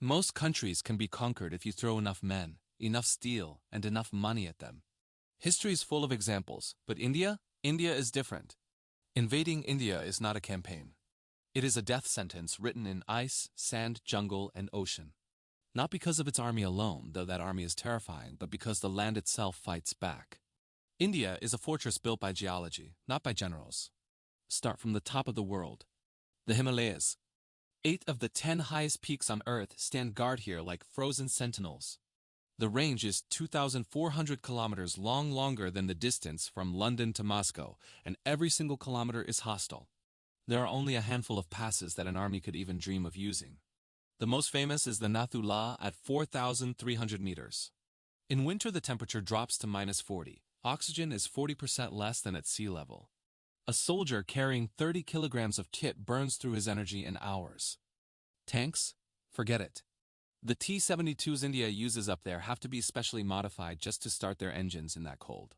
Most countries can be conquered if you throw enough men, enough steel, and enough money at them. History is full of examples, but India? India is different. Invading India is not a campaign. It is a death sentence written in ice, sand, jungle, and ocean. Not because of its army alone, though that army is terrifying, but because the land itself fights back. India is a fortress built by geology, not by generals. Start from the top of the world. The Himalayas. 8 of the 10 highest peaks on Earth stand guard here like frozen sentinels. The range is 2,400 kilometers long, longer than the distance from London to Moscow, and every single kilometer is hostile. There are only a handful of passes that an army could even dream of using. The most famous is the Nathula at 4,300 meters. In winter the temperature drops to -40. Oxygen is 40% less than at sea level. A soldier carrying 30 kilograms of kit burns through his energy in hours. Tanks? Forget it. The T-72s India uses up there have to be specially modified just to start their engines in that cold.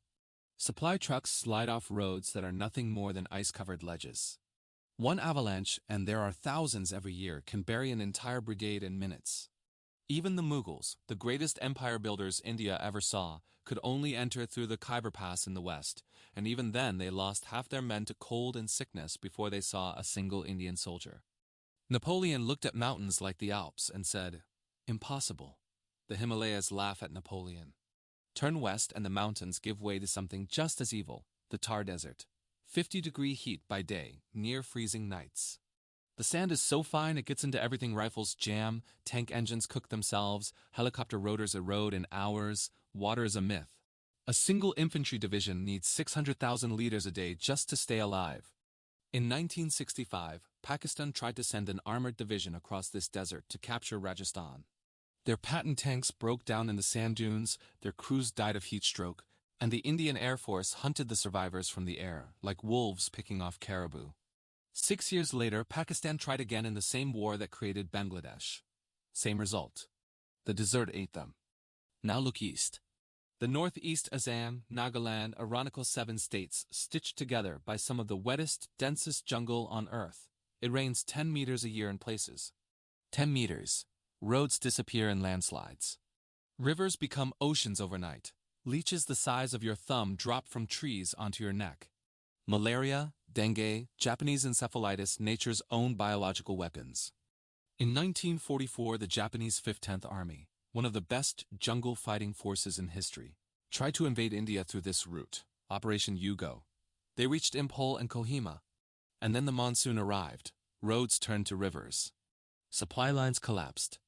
Supply trucks slide off roads that are nothing more than ice-covered ledges. One avalanche, and there are thousands every year, can bury an entire brigade in minutes. Even the Mughals, the greatest empire builders India ever saw, could only enter through the Khyber Pass in the west, and even then they lost half their men to cold and sickness before they saw a single Indian soldier. Napoleon looked at mountains like the Alps and said, "Impossible." The Himalayas laugh at Napoleon. Turn west and the mountains give way to something just as evil, the Thar Desert. 50-degree heat by day, near freezing nights. The sand is so fine it gets into everything. Rifles jam, tank engines cook themselves, helicopter rotors erode in hours, water is a myth. A single infantry division needs 600,000 liters a day just to stay alive. In 1965, Pakistan tried to send an armored division across this desert to capture Rajasthan. Their patent tanks broke down in the sand dunes, their crews died of heat stroke, and the Indian Air Force hunted the survivors from the air, like wolves picking off caribou. 6 years later, Pakistan tried again in the same war that created Bangladesh. Same result. The desert ate them. Now look east. The northeast Assam, Nagaland, Arunachal 7 states stitched together by some of the wettest, densest jungle on Earth. It rains 10 meters a year in places. 10 meters. Roads disappear in landslides. Rivers become oceans overnight. Leeches the size of your thumb drop from trees onto your neck. Malaria, dengue, Japanese encephalitis, nature's own biological weapons. In 1944, the Japanese 5th 10th Army, one of the best jungle fighting forces in history, tried to invade India through this route, Operation Yugo. They reached Impole and Kohima. And then the monsoon arrived. Roads turned to rivers. Supply lines collapsed.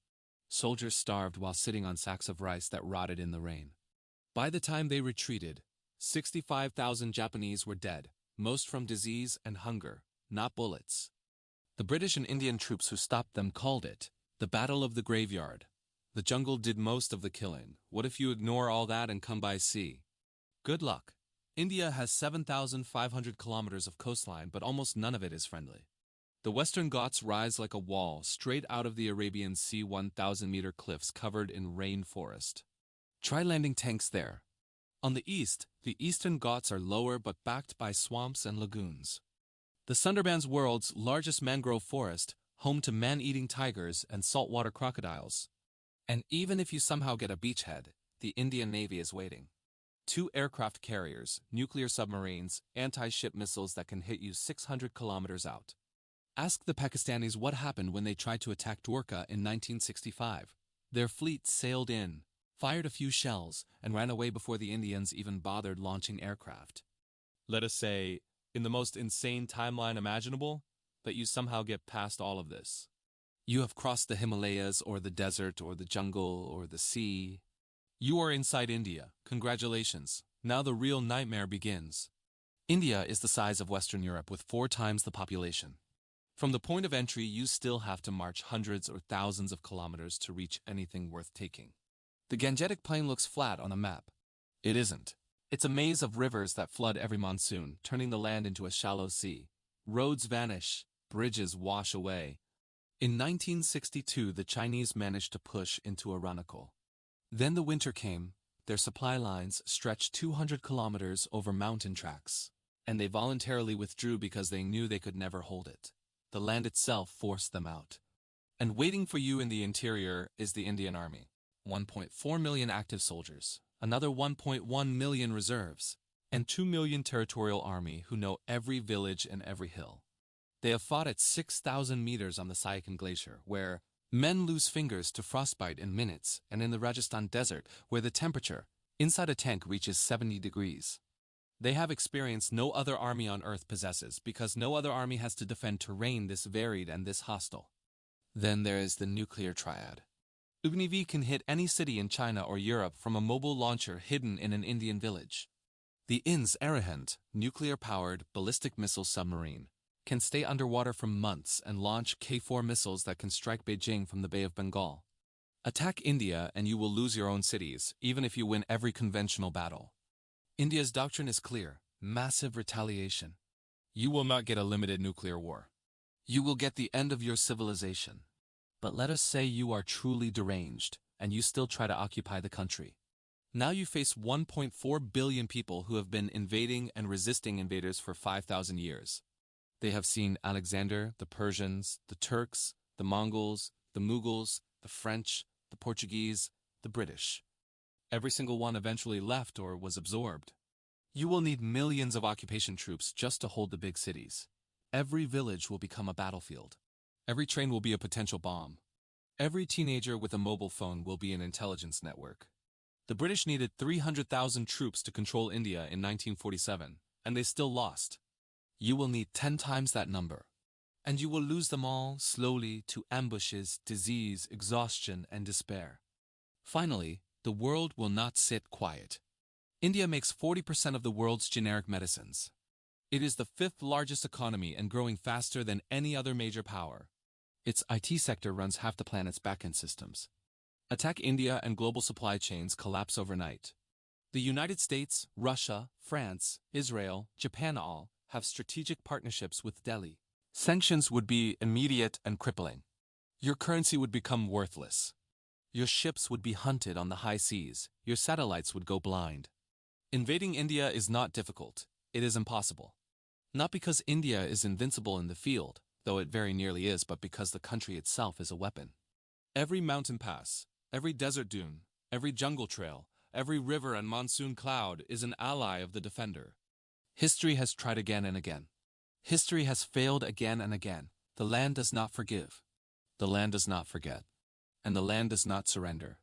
Soldiers starved while sitting on sacks of rice that rotted in the rain. By the time they retreated, 65,000 Japanese were dead, most from disease and hunger, not bullets. The British and Indian troops who stopped them called it the Battle of the Graveyard. The jungle did most of the killing. What if you ignore all that and come by sea? Good luck. India has 7,500 kilometers of coastline, but almost none of it is friendly. The Western Ghats rise like a wall straight out of the Arabian Sea, 1,000-meter cliffs covered in rainforest. Try landing tanks there. On the east, the Eastern Ghats are lower but backed by swamps and lagoons. The Sundarbans, world's largest mangrove forest, home to man-eating tigers and saltwater crocodiles. And even if you somehow get a beachhead, the Indian Navy is waiting. 2 aircraft carriers, nuclear submarines, anti-ship missiles that can hit you 600 kilometers out. Ask the Pakistanis what happened when they tried to attack Dwarka in 1965. Their fleet sailed in, fired a few shells, and ran away before the Indians even bothered launching aircraft. Let us say, in the most insane timeline imaginable, that you somehow get past all of this. You have crossed the Himalayas or the desert or the jungle or the sea. You are inside India. Congratulations. Now the real nightmare begins. India is the size of Western Europe with 4 times the population. From the point of entry, you still have to march hundreds or thousands of kilometers to reach anything worth taking. The Gangetic Plain looks flat on a map. It isn't. It's a maze of rivers that flood every monsoon, turning the land into a shallow sea. Roads vanish, bridges wash away. In 1962, the Chinese managed to push into Arunachal. Then the winter came, their supply lines stretched 200 kilometers over mountain tracks, and they voluntarily withdrew because they knew they could never hold it. The land itself forced them out. And waiting for you in the interior is the Indian Army. 1.4 million active soldiers, another 1.1 million reserves, and 2 million territorial army who know every village and every hill. They have fought at 6,000 meters on the Siachen Glacier, where men lose fingers to frostbite in minutes, and in the Rajasthan desert, where the temperature inside a tank reaches 70 degrees. They have experience no other army on Earth possesses, because no other army has to defend terrain this varied and this hostile. Then there is the nuclear triad. Ugnivy can hit any city in China or Europe from a mobile launcher hidden in an Indian village. The INS Arihant, nuclear-powered ballistic missile submarine, can stay underwater for months and launch K-4 missiles that can strike Beijing from the Bay of Bengal. Attack India and you will lose your own cities, even if you win every conventional battle. India's doctrine is clear: massive retaliation. You will not get a limited nuclear war. You will get the end of your civilization. But let us say you are truly deranged, and you still try to occupy the country. Now you face 1.4 billion people who have been invading and resisting invaders for 5,000 years. They have seen Alexander, the Persians, the Turks, the Mongols, the Mughals, the French, the Portuguese, the British. Every single one eventually left or was absorbed. You will need millions of occupation troops just to hold the big cities. Every village will become a battlefield. Every train will be a potential bomb. Every teenager with a mobile phone will be an intelligence network. The British needed 300,000 troops to control India in 1947, and they still lost. You will need 10 times that number. And you will lose them all slowly to ambushes, disease, exhaustion, and despair. Finally, the world will not sit quiet. India makes 40% of the world's generic medicines. It is the 5th largest economy and growing faster than any other major power. Its IT sector runs half the planet's backend systems. Attack India and global supply chains collapse overnight. The United States, Russia, France, Israel, Japan all have strategic partnerships with Delhi. Sanctions would be immediate and crippling. Your currency would become worthless. Your ships would be hunted on the high seas. Your satellites would go blind. Invading India is not difficult. It is impossible. Not because India is invincible in the field, though it very nearly is, but because the country itself is a weapon. Every mountain pass, every desert dune, every jungle trail, every river and monsoon cloud is an ally of the defender. History has tried again and again. History has failed again and again. The land does not forgive. The land does not forget. And the land does not surrender.